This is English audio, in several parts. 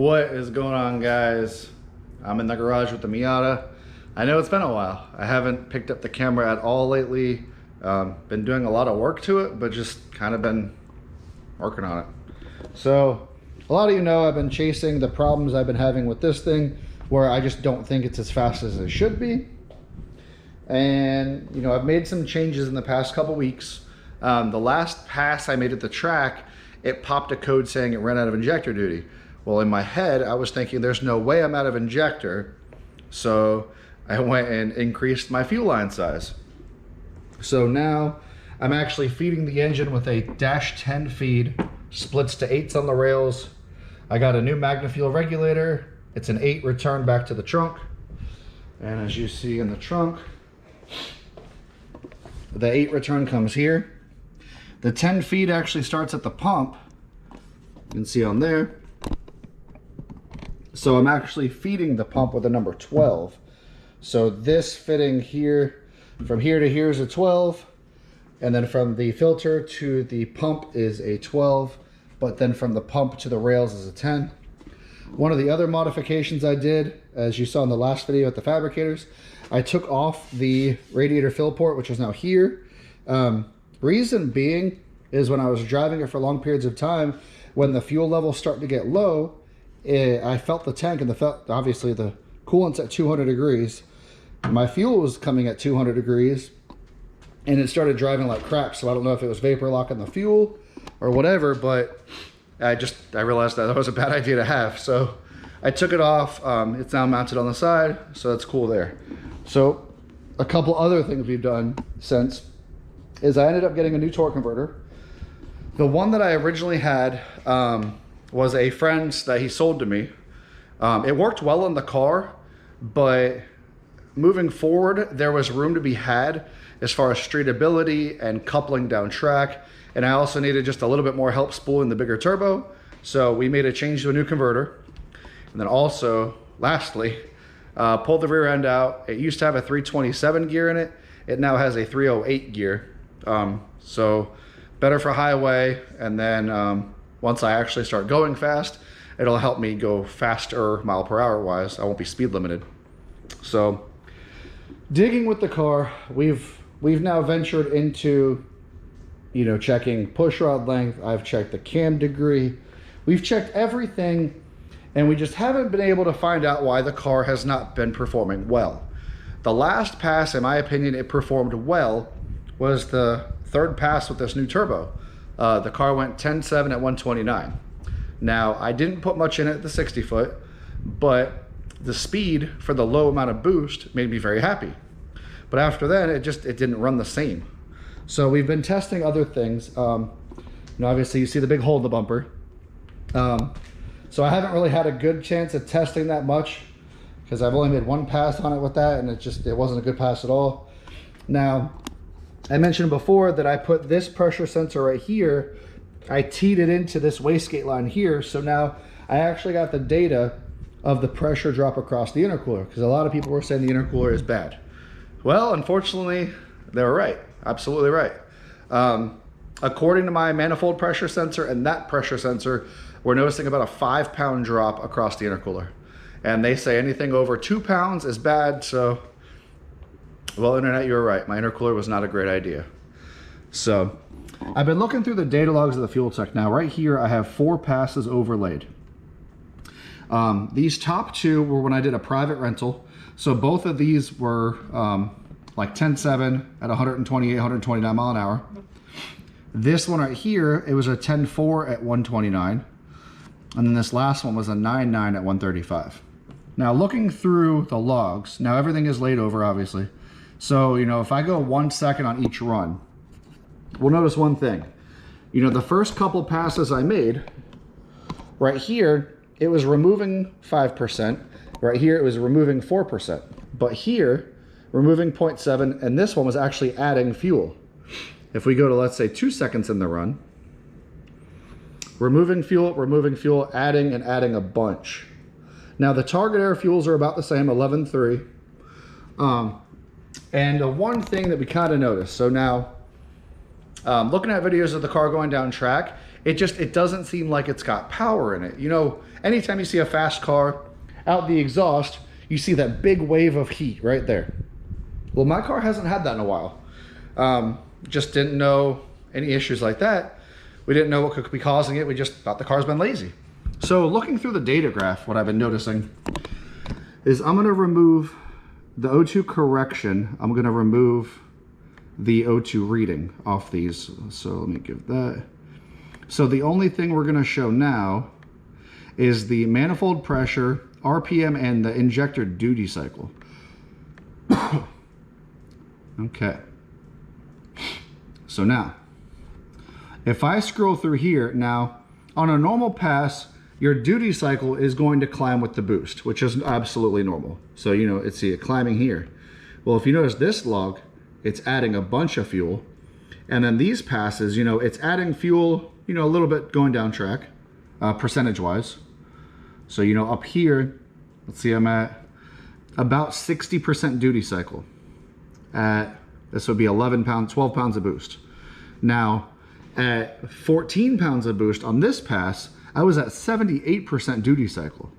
What is going on, guys? I'm in the garage with the Miata. I know it's been a while. I haven't picked up the camera at all lately. Been doing a lot of work to it, but just kind of been working on it. So a lot of you know I've been chasing the problems I've been having with this thing, where I just don't think it's as fast as it should be. And you know, I've made some changes in the past couple weeks. The last pass I made at the track, it popped a code saying it ran out of injector duty. Well, in my head, I was thinking there's no way I'm out of injector. So I went and increased my fuel line size. So now I'm actually feeding the engine with a -10 feed, splits to 8s on the rails. I got a new Magnafuel regulator. It's an 8 return back to the trunk. And as you see in the trunk, the 8 return comes here. The 10 feed actually starts at the pump. You can see on there. So I'm actually feeding the pump with a number 12. So this fitting here, from here to here is a 12. And then from the filter to the pump is a 12. But then from the pump to the rails is a 10. One of the other modifications I did, as you saw in the last video at the fabricators, I took off the radiator fill port, which is now here. Reason being is when I was driving it for long periods of time, when the fuel levels start to get low, I felt the tank, and obviously the coolant's at 200 degrees. My fuel was coming at 200 degrees, and it started driving like crap. So I don't know if it was vapor locking the fuel or whatever, but I realized that was a bad idea to have. So I took it off. It's now mounted on the side, so that's cool there. So a couple other things we've done since is I ended up getting a new torque converter. The one that I originally had was a friend's that he sold to me. It worked well in the car, but moving forward, there was room to be had as far as streetability and coupling down track. And I also needed just a little bit more help spooling the bigger turbo. So we made a change to a new converter. And then also, lastly, pulled the rear end out. It used to have a 327 gear in it. It now has a 308 gear. So better for highway. And then once I actually start going fast, it'll help me go faster mile per hour wise. I won't be speed limited. So digging with the car, we've now ventured into, you know, checking push rod length. I've checked the cam degree. We've checked everything, and we just haven't been able to find out why the car has not been performing well. The last pass, in my opinion, it performed well, was the third pass with this new turbo. The car went 10.7 at 129. Now, I didn't put much in it at the 60 foot, but the speed for the low amount of boost made me very happy. But after that, it didn't run the same. So we've been testing other things. You know, obviously you see the big hole in the bumper. So I haven't really had a good chance of testing that much because I've only made one pass on it with that, and it wasn't a good pass at all. Now, I mentioned before that I put this pressure sensor right here. I teed it into this wastegate line here. So now I actually got the data of the pressure drop across the intercooler, because a lot of people were saying the intercooler is bad. Well, unfortunately, they were right. Absolutely right. According to my manifold pressure sensor and that pressure sensor, we're noticing about a 5-pound drop across the intercooler. And they say anything over 2 pounds is bad. So, well, internet, you were right. My intercooler was not a great idea. So I've been looking through the data logs of the fuel tech. Now right here, I have 4 passes overlaid. These top 2 were when I did a private rental. So both of these were like 10.7 at 128, 129 mile an hour. This one right here, it was a 10.4 at 129. And then this last one was a 9.9 at 135. Now looking through the logs, now everything is laid over obviously. So, you know, if I go 1 second on each run, we'll notice one thing. You know, the first couple passes I made, right here, it was removing 5%. Right here, it was removing 4%. But here, removing 0.7, and this one was actually adding fuel. If we go to, let's say, 2 seconds in the run, removing fuel, adding and adding a bunch. Now, the target air fuels are about the same, 11.3. And the one thing that we kind of noticed, so now Looking at videos of the car going down track, it doesn't seem like it's got power in it. You know, anytime you see a fast car, out the exhaust, you see that big wave of heat right there. Well, my car hasn't had that in a while. Just didn't know any issues like that. We didn't know what could be causing it. We just thought the car's been lazy. So looking through the data graph, what I've been noticing is I'm gonna remove the O2 correction. I'm gonna remove the O2 reading off these. So let me give that. So the only thing we're gonna show now is the manifold pressure, RPM, and the injector duty cycle. Okay. So now, if I scroll through here, now on a normal pass, your duty cycle is going to climb with the boost, which is absolutely normal. So, you know, see it climbing here. Well, if you notice this log, it's adding a bunch of fuel. And then these passes, you know, it's adding fuel, you know, a little bit going down track, percentage-wise. So, you know, up here, let's see, I'm at about 60% duty cycle. This would be 11 pounds, 12 pounds of boost. Now, at 14 pounds of boost on this pass, I was at 78% duty cycle.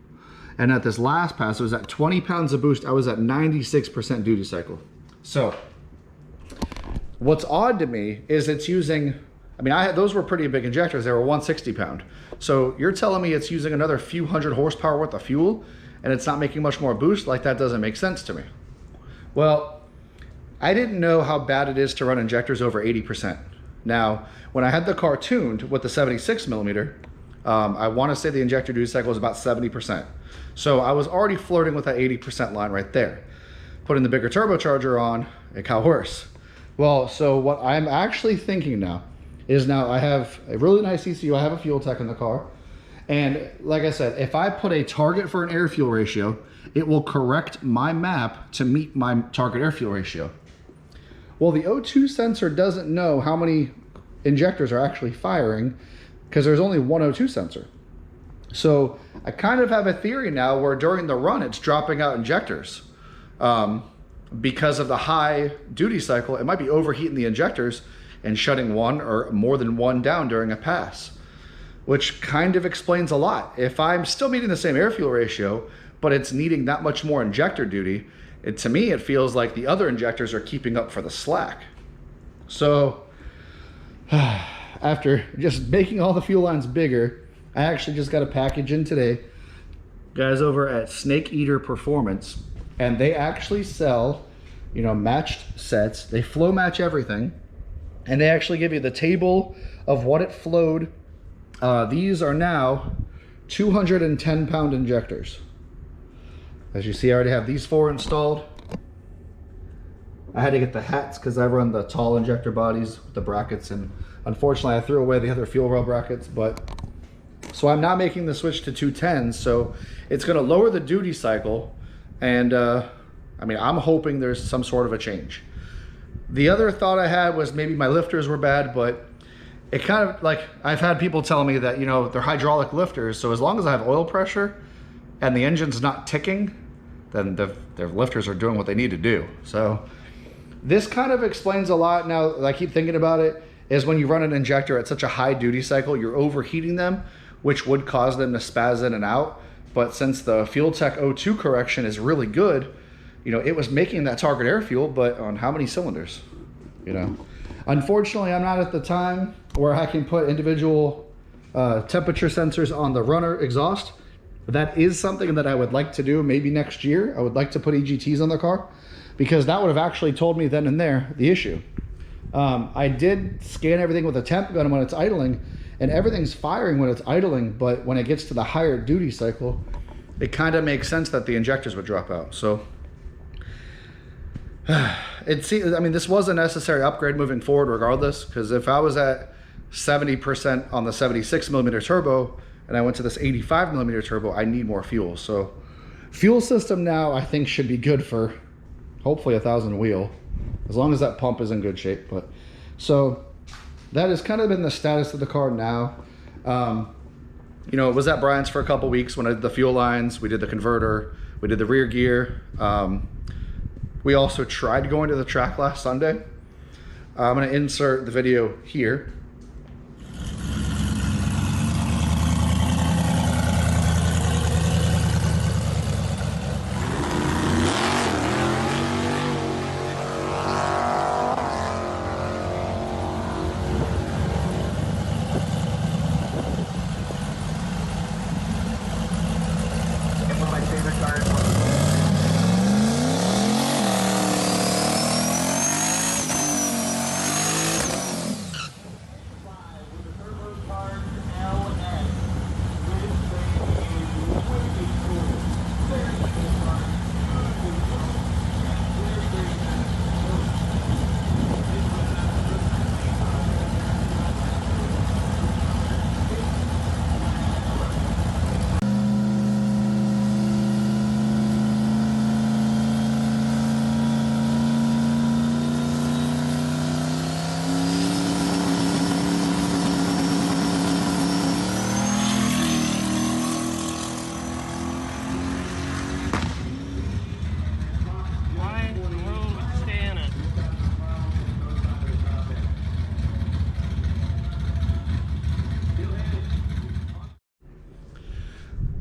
And at this last pass, it was at 20 pounds of boost, I was at 96% duty cycle. So, what's odd to me is it's using, I mean, those were pretty big injectors. They were 160 pound. So you're telling me it's using another few hundred horsepower worth of fuel and it's not making much more boost? Like, that doesn't make sense to me. Well, I didn't know how bad it is to run injectors over 80%. Now, when I had the car tuned with the 76 millimeter, I want to say the injector duty cycle was about 70%. So I was already flirting with that 80% line right there. Putting the bigger turbocharger on, it got worse. Well, so what I'm actually thinking now is, now I have a really nice ECU, I have a fuel tech in the car. And like I said, if I put a target for an air fuel ratio, it will correct my map to meet my target air fuel ratio. Well, the O2 sensor doesn't know how many injectors are actually firing because there's only one O2 sensor. So I kind of have a theory now where during the run, it's dropping out injectors. Because of the high duty cycle, it might be overheating the injectors and shutting one or more than one down during a pass, which kind of explains a lot. If I'm still meeting the same air fuel ratio, but it's needing that much more injector duty, to me, it feels like the other injectors are keeping up for the slack. So after just making all the fuel lines bigger, I actually just got a package in today. Guys over at Snake Eater Performance, and they actually sell, you know, matched sets. They flow match everything, and they actually give you the table of what it flowed. These are now 210 pound injectors. As you see, I already have these 4 installed. I had to get the hats because I run the tall injector bodies with the brackets, and unfortunately I threw away the other fuel rail brackets. But so I'm not making the switch to 210s, so it's going to lower the duty cycle, and I mean, I'm hoping there's some sort of a change. The other thought I had was maybe my lifters were bad, but it kind of, like, I've had people tell me that, you know, they're hydraulic lifters, so as long as I have oil pressure and the engine's not ticking, then their lifters are doing what they need to do. So this kind of explains a lot. Now, I keep thinking about it, is when you run an injector at such a high duty cycle, you're overheating them, which would cause them to spaz in and out. But since the Fuel Tech O2 correction is really good, you know, it was making that target air fuel, but on how many cylinders, you know? Unfortunately, I'm not at the time where I can put individual temperature sensors on the runner exhaust. That is something that I would like to do maybe next year. I would like to put EGTs on the car, because that would have actually told me then and there the issue. I did scan everything with a temp gun when it's idling, and everything's firing when it's idling, but when it gets to the higher duty cycle, it kind of makes sense that the injectors would drop out. So it seems, I mean, this was a necessary upgrade moving forward regardless, because if I was at 70% on the 76 millimeter turbo and I went to this 85 millimeter turbo, I need more fuel. So fuel system now I think should be good for hopefully 1,000 wheel, as long as that pump is in good shape. But so that has kind of been the status of the car now. You know, it was at Brian's for a couple weeks when I did the fuel lines, we did the converter, we did the rear gear. We also tried going to the track last Sunday, I'm going to insert the video here.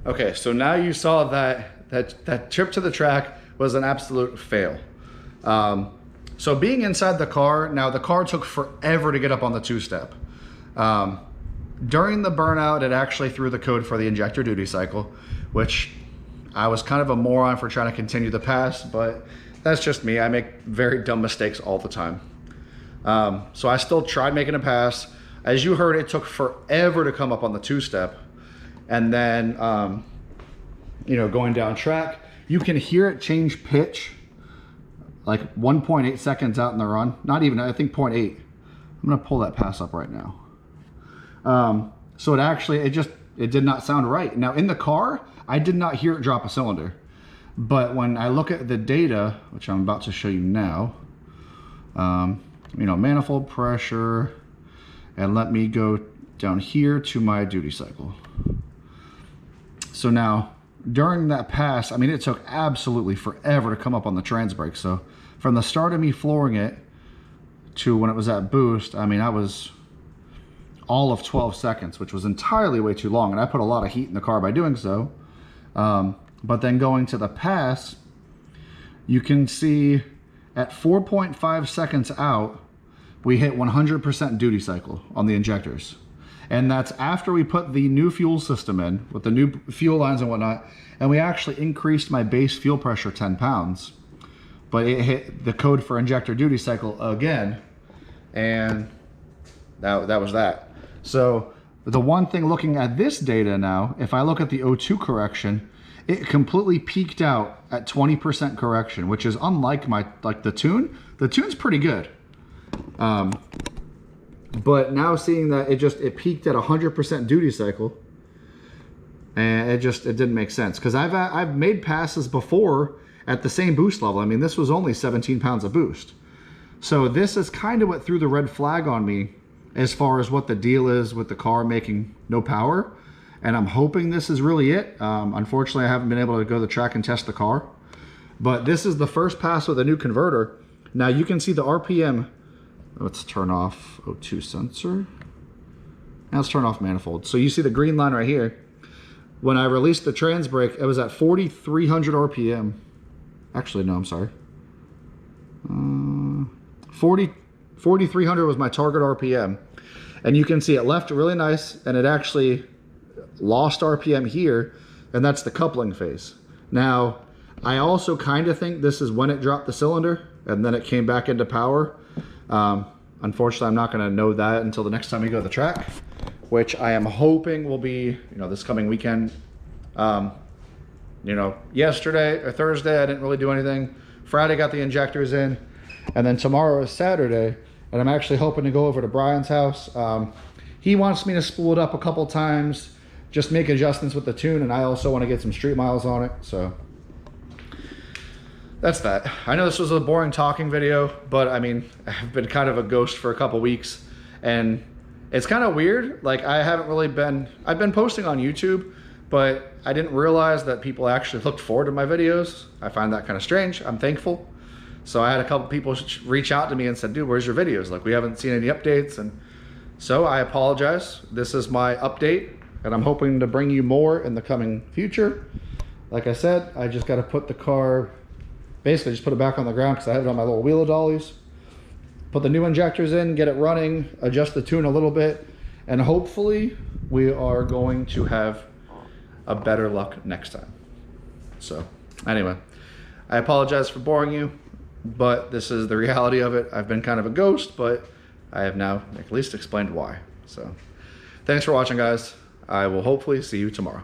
Okay, so now you saw that trip to the track was an absolute fail. So being inside the car, now the car took forever to get up on the two-step. During the burnout, it actually threw the code for the injector duty cycle, which I was kind of a moron for trying to continue the pass, but that's just me. I make very dumb mistakes all the time. So I still tried making a pass. As you heard, it took forever to come up on the two-step. And then, you know, going down track, you can hear it change pitch like 1.8 seconds out in the run. Not even, I think 0.8. I'm gonna pull that pass up right now. So it actually, it did not sound right. Now in the car, I did not hear it drop a cylinder. But when I look at the data, which I'm about to show you now, you know, manifold pressure, and let me go down here to my duty cycle. So now, during that pass, I mean, it took absolutely forever to come up on the trans brake. So from the start of me flooring it to when it was at boost, I mean, I was all of 12 seconds, which was entirely way too long. And I put a lot of heat in the car by doing so. But then going to the pass, you can see at 4.5 seconds out, we hit 100% duty cycle on the injectors. And that's after we put the new fuel system in with the new fuel lines and whatnot. And we actually increased my base fuel pressure 10 pounds. But it hit the code for injector duty cycle again. And that was that. So the one thing looking at this data now, if I look at the O2 correction, it completely peaked out at 20% correction, which is unlike the tune. The tune's pretty good. But now seeing that it peaked at 100% duty cycle, and it didn't make sense. Because I've made passes before at the same boost level. I mean, this was only 17 pounds of boost. So this is kind of what threw the red flag on me as far as what the deal is with the car making no power. And I'm hoping this is really it. Unfortunately, I haven't been able to go to the track and test the car. But this is the first pass with a new converter. Now you can see the RPM. Let's turn off O2 sensor. Now let's turn off manifold. So you see the green line right here. When I released the trans brake, it was at 4,300 RPM. Actually, no, I'm sorry. 4,300 was my target RPM. And you can see it left really nice, and it actually lost RPM here, and that's the coupling phase. Now, I also kind of think this is when it dropped the cylinder, and then it came back into power. Unfortunately, I'm not going to know that until the next time we go to the track, which I am hoping will be, you know, this coming weekend. You know, yesterday or Thursday, I didn't really do anything. Friday, got the injectors in, and then tomorrow is Saturday, and I'm actually hoping to go over to Brian's house. He wants me to spool it up a couple times, just make adjustments with the tune, and I also want to get some street miles on it, so that's that. I know this was a boring talking video, but I mean, I've been kind of a ghost for a couple weeks, and it's kind of weird. Like, I've been posting on YouTube, but I didn't realize that people actually looked forward to my videos. I find that kind of strange. I'm thankful. So I had a couple people reach out to me and said, dude, where's your videos? Like, we haven't seen any updates. And so I apologize. This is my update, and I'm hoping to bring you more in the coming future. Like I said, I just got to put the car, basically just put it back on the ground because I have it on my little wheel dollies. Put the new injectors in, get it running, adjust the tune a little bit, and hopefully we are going to have a better luck next time. So anyway, I apologize for boring you, but this is the reality of it. I've been kind of a ghost, but I have now at least explained why. So thanks for watching, guys. I will hopefully see you tomorrow.